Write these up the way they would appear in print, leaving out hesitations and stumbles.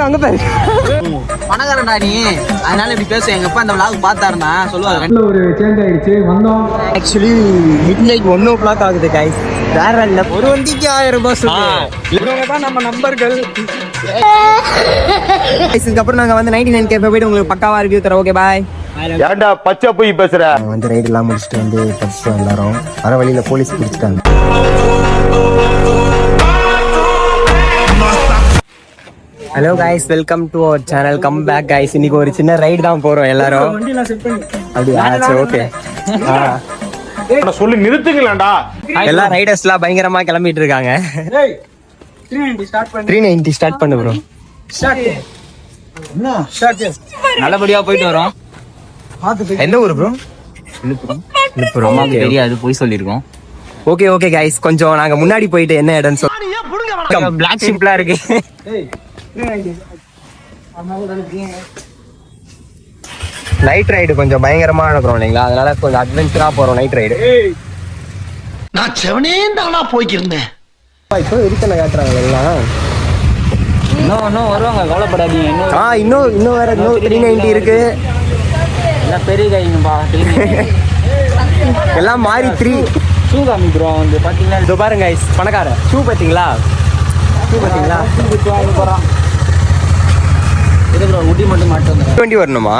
அங்க பாரு பணக்காரன்டா நீ, அதனால இப்படி பேச. எங்க அப்பா அந்த விளாக் பார்த்தாருன்னா சொல்லுவாரு. ஒரு சேஞ்ச் ஆயிடுச்சு வந்தோம். ஆக்சுவலி மிட் நைட் 1 ஆகுது கைஸ். வேற இல்ல, ஒரு வண்டிக்கு 1000 ரூபாய் சொல்லுங்க. நம்ம நம்பர்கள். இதுக்கப்புறம் நாங்க வந்து 99 கேப்ப போயிட்டு உங்களுக்கு பக்காவா ரிவ்யூ தரோம். Okay bye. ஏன்டா பச்சை போய் பேசுற? வந்து ரைடு எல்லாம் முடிச்சுட்டு வந்து படிச்சுட்டோம் எல்லாரும். வர வழியில போலீஸ் பிடிச்சிட்டாங்க. Hello guys, welcome to our channel. Come back guys. இன்னைக்கு ஒரு சின்ன ரைடு தான் போறோம் எல்லாரும். அப்படியா? சரி ஓகே. சொல்லி நிறுத்துங்களேன்டா. எல்லா ரைடர்ஸ்லாம் பயங்கரமா கிளம்பிட்டு இருக்காங்க. 390 ஸ்டார்ட் பண்ணு ப்ரோ. நல்லபடியா போயிட்டு வரோம். எந்த ஊர் ப்ரோ? விழுப்புரம். அம்மாவுக்கு தெரியாது, போய் சொல்லிருக்கோம். ஓகே ஓகே கைஸ், கொஞ்சம் நாங்க முன்னாடி போயிட்டு என்ன இடம்னு சொல்லுங்க. பிளாக் ஷிப்லாம் இருக்கு. நைட் ரைடு கொஞ்சம் பயங்கரமா நடக்கிறோம் இல்லைங்களா, அதனால கொஞ்சம் அட்வென்ச்சரா போறோம் நைட் ரைடு. நான் செவனே தானா போய்க்கிருந்தேன். இப்போ எரித்தனை காட்டுறாங்க எல்லாம். இன்னும் வருவாங்க, கவலைப்படாதீங்க. இன்னும் வேற 390 இருக்கு. எல்லாம் பெரிய கைங்கப்பா. எல்லாம் மாறி 3 ஷூ காமிக்கிறோம் வந்து பாத்தீங்கன்னா. இதோ பாருங்க guys, பணக்கார ஷூ பாத்தீங்களா? வாங்கி போறான். இது ப்ரோ ஊட்டி மட்டும் மாட்டு வந்து 20 வரணுமா?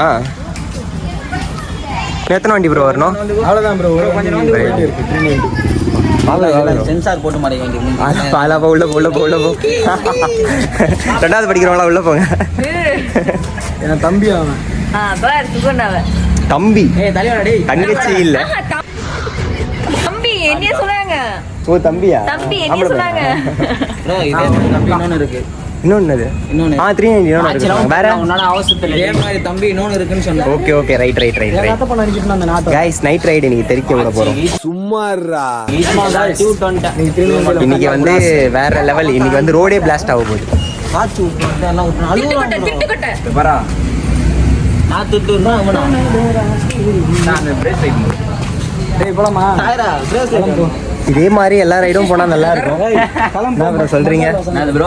எத்தனை வண்டி ப்ரோ வரணும்? அவ்வளவுதான் ப்ரோ. கொஞ்சம் சென்சார் போட்டு மாட்டேங்க உள்ள போ. 2வது படிக்கிறவங்களா உள்ள போங்க. என் தம்பி அவன். தம்பி தலைவரடி தங்கச்சி இல்ல. தம்பி என்ன சொன்னாங்க? ஓ தம்பியா? தம்பி என்ன சொன்னாங்க? ப்ரோ இதே தம்பி இன்னொன்னு இருக்கு. இன்னொன்னு 390 இன்னொன்னு இருக்கு. வேற உன்னால அவசியம் இல்ல. இதே மாதிரி தம்பி இன்னொன்னு இருக்குன்னு சொன்னாங்க. Okay right. ரத்த பண்ண அடிச்சிட்டு அந்த நாட்ட. गाइस, நைட் ரைடு இன்னைக்கு தெரிக்க விட போறோம். சும்மாறா. இன்னைக்கு வந்து வேற லெவல். இன்னைக்கு வந்து ரோடே பிளாஸ்ட் ஆக போகுது. காச்சு விட்டுறதெல்லாம் விட்டுற. திட்டுக்கட்ட வரா. நான் திட்டுறேன்னா அவனா. நான் பிரேக் சைடு. டேய் போலாமா? டயரா பிரேக் சைடு. இதே மாதிரி எல்லா ரைடும் போனா நல்லா இருக்கும். என்ன ப்ரோ சொல்றீங்க?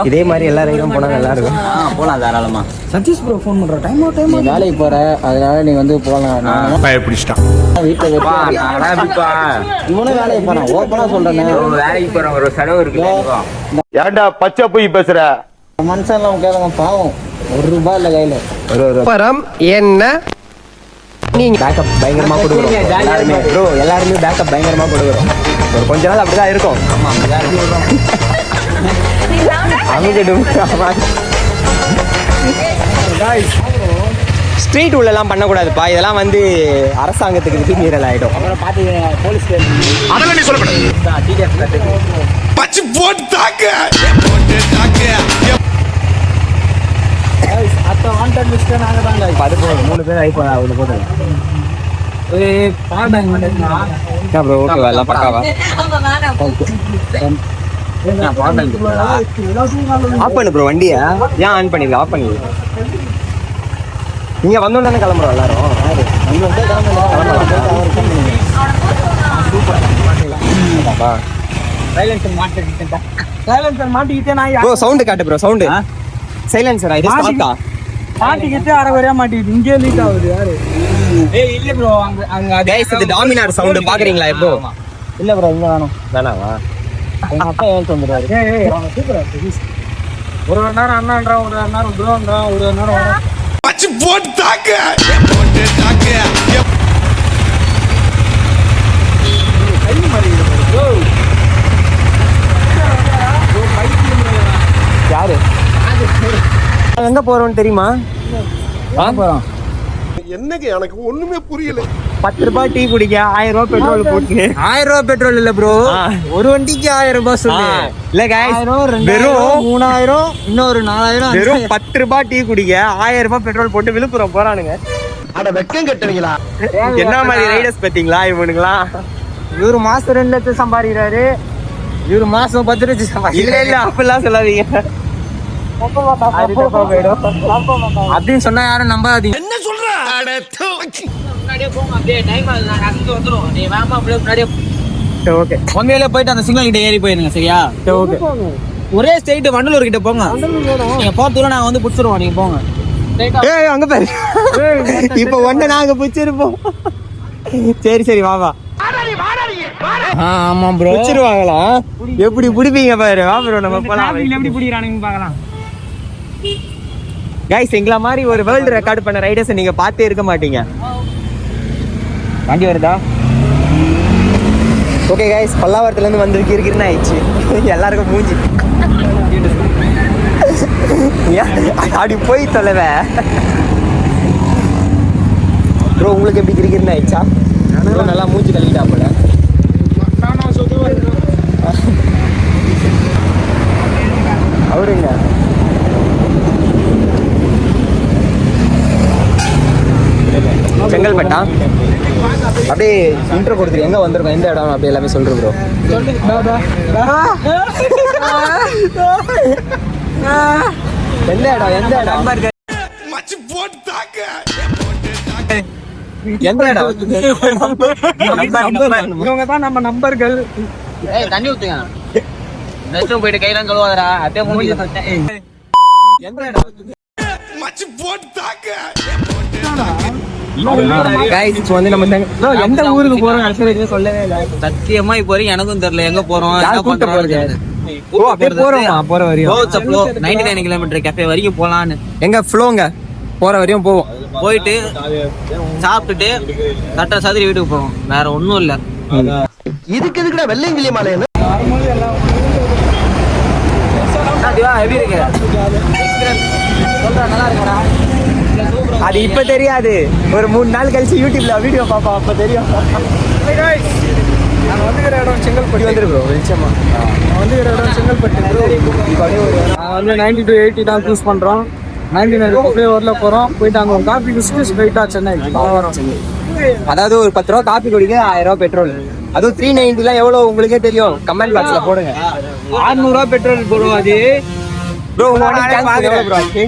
இதே மாதிரி எல்லா ரைடும் போனா நல்லா இருக்கும். போலாம் தாராளமா. சதீஷ் ப்ரோ ஃபோன் பண்ற டைம் வேலைக்கு போற, அதனால நீ வந்து போலாம். பயப்பிடிச்சிட்டான். வீட்டுல இவனும் வேலைக்கு போறான். ஓப்பனா சொல்றேன், வேலைக்கு போறோம். ஒரு செலவு இருக்கு. ஏன்டா பச்சை போய் பேசுற? மனுஷன் எல்லாம் கேளுங்க பாவம். 1 ரூபாய் இல்ல கையில. பரம் என்ன நீங்க பேக்கப் பயங்கரமா கொடுக்குறோம் எல்லாருமே ப்ரோ. எல்லாருமே பேக்கப் பயங்கரமா கொடுக்குறோம். ஒரு கொஞ்ச நாள் அப்படிதான் இருக்கும். ஸ்ட்ரீட் உள்ளெல்லாம் பண்ணக்கூடாதுப்பா. இதெல்லாம் வந்து அரசாங்கத்துக்கு விதிமீறல் ஆயிடும். அப்புறம் பாத்தீங்கன்னா போலீஸ் அதெல்லாம் நீ சொல்லக்கூடாது. பச்சு போட்டு தாக்க. அத்த வாண்டட் லிஸ்ட் நாங்க தாங்க. 3 பேர் ஆயி போறா. அவளோ போடுங்க. பவர் பேங்க் வந்துட்டா. ப்ரோ ஓகே எல்லாம் பக்காவா? பவர் பேங்க் ஆஃப் பண்ணு ப்ரோ வண்டியை. ஏன் ஆன் பண்ணிருக்க? ஆஃப் பண்ணி. நீங்க வந்தோம் தானே கிளம்புறோம் எல்லாரும். சைலன்சர் மாட்டிக்கிட்டே நான் ப்ரோ சவுண்ட் காட்டு ப்ரோ. சவுண்ட் சைலன்சரா? இது ஸ்டார்ட்டா? மாட்டிக்கிட்டே அரை வரையா மாட்டிக்கிட்டு இங்கே லீக் ஆகுது. யாரு? ஏய் இல்ல ப்ரோ, அங்க கைஸ் இது டாமினார் சவுண்ட் பாக்குறீங்களா இப்போ? இல்ல ப்ரோ இங்க வேணாவா? எங்க அப்பா ஏன் வந்துறாரு. ஏய் சூப்பரா இருக்கு. ஒரு நேரம் அண்ணான்றான், ஒரு நேரம் ப்ரோன்றான், ஒரு நேரம் பச்சு போட்டு தாக்க. யாரு எங்க போறோம்னு தெரியுமா? போறோம். என்னங்க எனக்கு ஒண்ணுமே புரியல. 10 ரூபாய் டீ குடிக்க 1000 ரூபாய் பெட்ரோல் போட்டு. 1000 ரூபாய் பெட்ரோல் இல்ல ப்ரோ, ஒரு வண்டிக்கு 1000 ரூபாய் சொல்லு. இல்ல गाइस, வெறும் 3000, இன்னொரு 4000. வெறும் 10 ரூபாய் டீ குடிக்க 1000 ரூபாய் பெட்ரோல் போட்டு விழுப்புரம் போறானுங்க. அட வெக்கம் கட்டுவீங்களா? என்ன மாதிரி ரைடர்ஸ் பாத்தீங்களா இவனுங்களாம்? இவரு மாசம் 2 லட்சம் சம்பாதிக்கிறாரு, இவரு மாசம் 10 லட்சம் சம்பாதிக்கிறாரு. இல்ல அப்படிலாம் சொல்லாதீங்க. அப்படின்னு சொன்னா யாரும் நம்பாதீங்க. என்ன சொல்ற? ஓகே உண்மையிலே போயிட்டு அந்த சிக்னல் கிட்ட ஏறி போயிருங்க. சரியா? ஓகே ஒரே ஸ்ட்ரைட் வண்டலூர் கிட்ட போங்க. நீங்க போறதுக்குள்ள நாங்க வந்து புடிச்சிருவோம். நீங்க போங்க. ஏய் அங்க பாரு. இப்போ ஒண்ணு நாங்க பிடிச்சிருப்போம். சரி வா வா. ஆமா ப்ரோ. பிடிச்சிருவாங்களா? எப்படி பிடிப்பீங்க பாரு. வா ப்ரோ நம்ம போலாம். எப்படி பிடிக்கிறானுங்க பார்க்கலாம். கைஸ் எங்கள மாதிரி ஒரு வேர்ல்ட் ரெக்கார்ட் பண்ண ரைடர்ஸ் நீங்க பார்த்தே இருக்க மாட்டீங்க. வண்டி வருதா? ஓகே கைஸ், பல்லாவரத்துல இருந்து வந்திருக்கு இருக்குன்னு ஆயிடுச்சு. எல்லாருக்கும் மூஞ்சி அப்படி போய் தொலைவ ப்ரோ. உங்களுக்கு எப்படி கிரிக்கிறன்னு ஆயிடுச்சா? நல்லா மூஞ்சி கழுவிட்டா போல. அவருங்க செங்கல்பட்டா? அப்படியே இன்ட்ரோ கொடுத்துரு. எங்க வந்திருக்கோம், எந்த இடம், அப்படி எல்லாமே சொல்றேன் ப்ரோ. எந்த இடம் எந்த இடம் மச்சி போட்டு தாக்க எந்த இடம்? இவங்க தான் நம்ம நம்பர்கள். தண்ணி ஊத்துங்க. நெட்டும் போயிட்டு கையெல்லாம் கழுவாதடா. அப்படியே மூஞ்சி எந்த இடம்? மச்சி போட்டு தாக்க கைஸ் இப்போ வந்து நம்ம எந்த ஊருக்கு போறோம் actually சொல்லவே இல்லை. சத்தியமா இப்போ வரைக்கும் எனக்கும் தெரியல எங்க போறோம். யார் கூட்ட போறது? ஓ அப்படியே போறோமா? போற வரையும் 99 கிலோமீட்டர் கஃபே வரைக்கும் போலான்னு. எங்க ஃப்ளோங்க போற வரையும் போவோம். போயிட்டு சாப்பிட்டுட்டு கட்ட சாதிரி வீட்டுக்கு போவோம். வேற ஒண்ணும் இல்ல. இதுக்கு எதுக்குடா வெள்ளையங்கிலி மாலை எப்படி இருக்கு? நல்லா இருக்கா? அது இப்ப தெரியாது, ஒரு 3 நாள் கழிச்சு யூடியூப்ல வீடியோ பாப்பா, அப்ப தெரியும். நான் வந்துக்கிற இடம் செங்கல்பட்டு. வந்துரு ப்ரோ வெளிச்சமா. நான் வந்துக்கிற இடம் செங்கல்பட்டு. நான் வந்து 90 to 80 தான் சூஸ் பண்றோம். 99 வரல போறோம். போயிட்டு அங்க ஒரு காஃபி குடிச்சிட்டு ஸ்ட்ரைட்டா சென்னை வரோம். அதாவது ஒரு 10 ரூபா காப்பி குடிக்க 1000 ரூபா பெட்ரோல். அதுவும் 390 எவ்வளவு உங்களுக்கே தெரியும். கமெண்ட் பாக்ஸ்ல போடுங்க. 600 ரூபா பெட்ரோல் போடுவோம். அது ப்ரோ எவ்வளவு ப்ரோ ஆச்சு?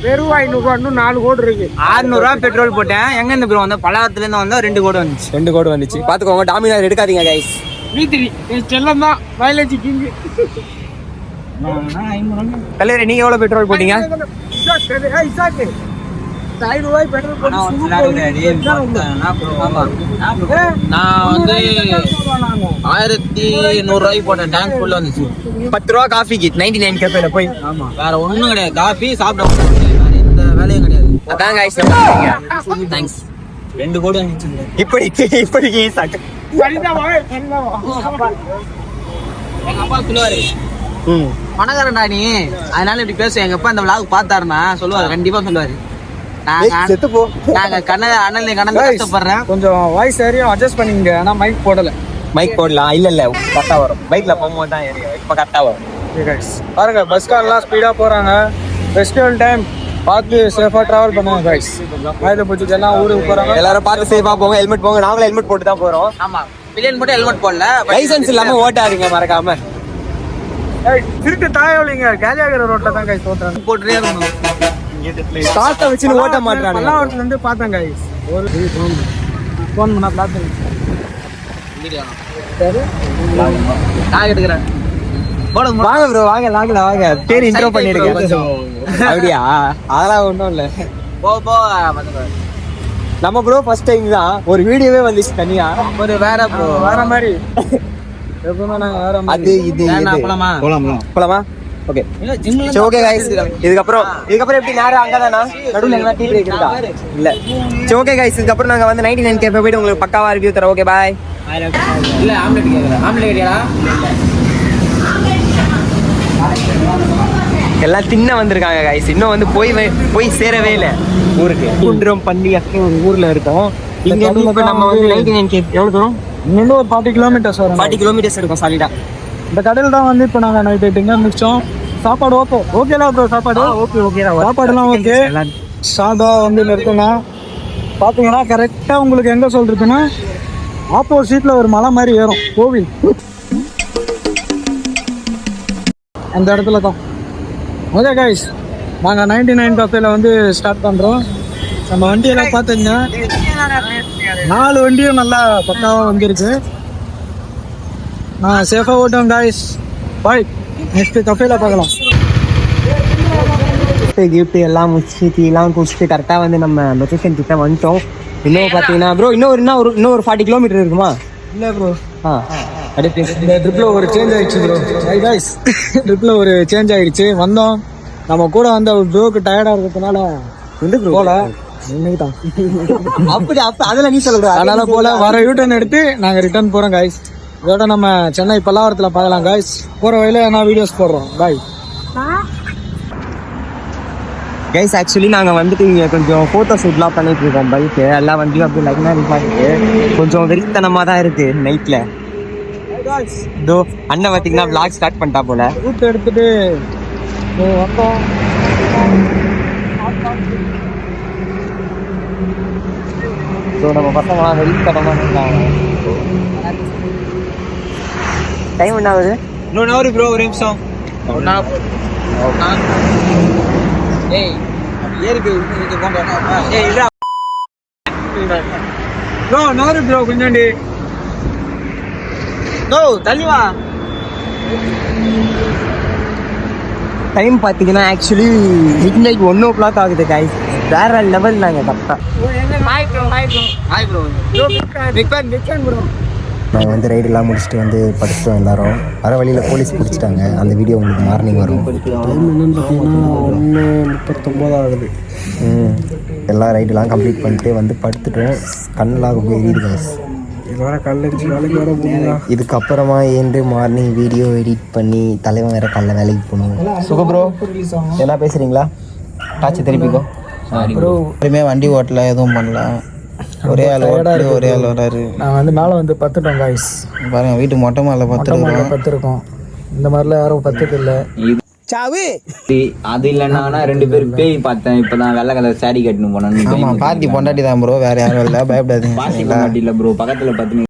வெறும் 500 ரூபா. இன்னும் 4 கோடு இருக்கு. 600 ரூபா பெட்ரோல் போட்டேன். எங்க இருந்து ப்ரோ வந்த பலகாரத்துல இருந்து வந்தா 2 கோடு வந்துச்சு. 2 கோடு வந்துச்சு. பாத்துக்கோங்க, டாமினார் எடுக்காதீங்க கைஸ். வீத்திரி செல்லம் தான் வயலேஜ் கிங். கல்லூரி நீங்க எவ்வளவு பெட்ரோல் போட்டீங்க? நான் வந்து 1100 ரூபாய்க்கு போட்டேன். டேங்க் ஃபுல்லா வந்துச்சு. 10 ரூபா காஃபிக்கு 99 கேஃபேல போய். ஆமா, வேற ஒண்ணும் கிடையாது. காஃபி சாப்பிட வேற எந்த வேலையும் கிடையாது. அதான் கைஸ். தேங்க்ஸ். 2 கோடி வந்துச்சு. இப்படிக்கு சாக்கு. எங்க அப்பா சொல்லுவாரு, பணக்காரன்டா நீ, அதனால இப்படி பேச. எங்க அப்பா இந்த விளாக் பார்த்தாருன்னா சொல்லுவாரு, கண்டிப்பா சொல்லுவாரு. செத்து போ. நாங்க அண்ணன் கடந்து கஷ்டப்படுறேன். கொஞ்சம் வாய்ஸ் ஏரியும் அட்ஜஸ்ட் பண்ணிங்க. ஆனா மைக் போடல. மைக் போடலாம். இல்ல கரெக்டா வரும். பைக்ல போகும்போது தான் ஏரியும். இப்ப கரெக்டா வரும். பாருங்க, பஸ் கார்லாம் ஸ்பீடா போறாங்க. ஃபெஸ்டிவல் டைம் பார்த்து சேஃபா டிராவல் பண்ணுங்க கைஸ். ஆயுத பூஜைக்கு எல்லாம் ஊருக்கு போறாங்க. எல்லாரும் பார்த்து சேஃபா போங்க. ஹெல்மெட் போங்க. நாங்களும் ஹெல்மெட் போட்டு தான் போறோம். ஆமா, பில்லியன் மட்டும் ஹெல்மெட் போடல. லைசென்ஸ் இல்லாம ஓட்டாதீங்க மறக்காம. திருட்டு தாயவலிங்க கேலியாகிற ரோட்ல தான் கைஸ் ஓட்டுறாங்க. போட்டுட்டே இருக்கணும். ஸ்டார்ட்ட வச்சு ஓட்ட மாட்டாங்க. பல்லாவரத்துல இருந்து பார்த்தேன் கைஸ். ஒரு ஃபோன் பண்ணா பார்த்தேன். நான் எடுக்கிறேன். வாங்க ப்ரோ, வாங்க லாக்ல வாங்க. பேர் இன்ட்ரோ பண்ணிருக்கேன். அப்படியா? அதெல்லாம் ஒண்ணும் இல்ல. போ நம்ம ப்ரோ ஃபர்ஸ்ட் டைம் தான் ஒரு வீடியோவே வந்துச்சு தனியா. ஒரு வேற ப்ரோ வேற மாதிரி எப்பவுமே நாங்க வேற மாதிரி. அது இது போலாமா? ஓகே சரி, ஓகே கைஸ். இதுக்கப்புறம் எப்படி நேரம் அங்கதானா? நடுவுல எல்லாம் டீ பிரேக் இருக்கா? இல்ல. சரி, ஓகே கைஸ். இதுக்கப்புறம் நாங்க வந்து 99 கேஃபே போயிட்டு உங்களுக்கு பக்காவா ரிவ்யூ தரோம். Okay bye. இல்ல ஆம்லெட் கேக்குறேன். ஆம்லெட் கேட்டியா? எல்லாம் தின்ன வந்திருக்காங்க கைஸ். இன்னும் வந்து போய் சேரவே இல்லை ஊருக்கு. குன்றம் பண்ணி ஒரு ஊர்ல இருக்கோம். இங்க இப்ப நம்ம வந்து 99 கேஃபே எவ்வளவு தூரம்? இன்னும் ஒரு 40 கிலோமீட்டர்ஸ் வரும். 40 கிலோமீட்டர்ஸ் இருக்கும் சாலிடா. இந்த கடையில் தான் வந்து இப்போ நாங்கள் நைட் எட்டுங்க முடிச்சோம். சாப்பாடு ஓகேலா ப்ரோ? சாப்பாடு ஓகே சாப்பாடுலாம் ஓகே. சாதம் வந்து நிறுத்தினா பார்த்தீங்கன்னா கரெக்டாக உங்களுக்கு எங்கே சொல்றதுன்னா ஆப்போசிட்டில் ஒரு மலை மாதிரி ஏறும் கோவில். அந்த இடத்துல தான். ஓகே கைஸ், நாங்கள் 99 கஃபேல வந்து ஸ்டார்ட் பண்ணுறோம். நம்ம வண்டியெல்லாம் பார்த்துங்க, 4 வண்டியும் நல்லா பக்காவாக வந்துருக்கு. சேஃபாக ஓட்டோம் கைஸ். பாய். நெக்ஸ்ட் கஃபேல பார்க்கலாம். கிஃப்ட் எல்லாம் முடிச்சு டீலாம் குடிச்சிட்டு கரெக்டாக வந்து நம்ம லொக்கேஷன் கிட்ட வந்துட்டோம். இன்னும் பார்த்தீங்கன்னா ப்ரோ இன்னும் ஒரு 40 கிலோமீட்டர் இருக்குமா? இல்லை ப்ரோ, அடுத்து இந்த ட்ரிப்ல ஒரு சேஞ்ச் ஆயிடுச்சு ப்ரோ. கைஸ் ட்ரிப்ல ஒரு சேஞ்ச் ஆயிடுச்சு. வந்தோம், நம்ம கூட வந்த ப்ரோக்கு டயர்டா இருக்கிறதுனால வந்து ப்ரோ போல இன்னைக்கு தான் அப்படி அதெல்லாம் நீ சொல்லுற. அதனால போல வர யூட்டர்ன் எடுத்து நாங்கள் ரிட்டர்ன் போகிறோம் கைஸ். இதோட நம்ம சென்னை பல்லாவரத்தில் பார்க்கலாம் கைஸ். போகிற வழியில நான் வீடியோஸ் போடுறோம். Bye guys. ஆக்சுவலி நாங்கள் வந்துட்டு இங்கே கொஞ்சம் ஃபோட்டோ ஷூட்லாம் பண்ணிட்டு இருக்கோம். பைக்கு எல்லாம் வண்டியும் அப்படி லைனாக நிப்பாட்டிட்டு கொஞ்சம் வெறித்தனமாக தான் இருக்கு நைட்டில். இதோ அண்ணன் பார்த்தீங்கன்னா vlog ஸ்டார்ட் பண்ணிட்டா போல. ரூட் எடுத்துட்டு வந்தோம். ஸோ நம்ம பசங்களாம் வெறித்தனமாக இருக்காங்க. டைம் என்ன ஆகுது? இன்னொன்று ஹவர் ப்ரோ, ஒரு நிமிஷம். ப்ரோ நோரு ப்ரோ கொஞ்சோண்டி தள்ளி வா. டைம் பார்த்தீங்கன்னா ஆக்சுவலி மிட் நைட் 1 o'clock ஆகுது கைஸ். வேற லெவல் நாங்கள் கரெக்டாக. நாங்கள் வந்து ரைடெல்லாம் முடிச்சுட்டு வந்து படுத்துட்டோம் எல்லாரும். வர வழியில் போலீஸ் பிடிச்சிட்டாங்க. அந்த வீடியோ உங்களுக்கு மார்னிங் வரும். டைம் என்னன்னு பார்த்தீங்கன்னா 1:39 ஆகுது. எல்லாம் ரைடெல்லாம் கம்ப்ளீட் பண்ணிட்டு வந்து படுத்துட்டோம். கண்ணெல்லாம் ரொம்ப எரியுது கைஸ். இது வர கல்லடிச்சு வேலைக்கு வர போகுங்களா? இதுக்கப்புறமா ஏந்து மார்னிங் வீடியோ எடிட் பண்ணி தலைவன் வேற காலைல வேலைக்கு போகணும். சுக ப்ரோ என்ன பேசுறீங்களா? டாச்சு திருப்பிக்கோ. ப்ரோ யாருமே வண்டி ஓட்டல, எதுவும் பண்ணல. ஒரே ஆள் ஓட்டு, ஒரே ஆள் வராரு. நாங்கள் வந்து மேலே வந்து பத்துட்டோம் கைஸ். பாருங்க, வீட்டு மொட்டை மாலை பத்துருக்கோம். இந்த மாதிரிலாம் யாரும் பத்துட்டு இல்லை. சாவு அது இல்லைன்னா 2 பேர் பேய் பார்த்தேன். இப்பதான் வெள்ளை கலர் சாரி கட்டணும் போனோம். பார்ட்டி பொண்டாட்டி தான் ப்ரோ, வேற யாரும் இல்லை, பயப்படாதீங்க. இல்ல ப்ரோ, பக்கத்துல 10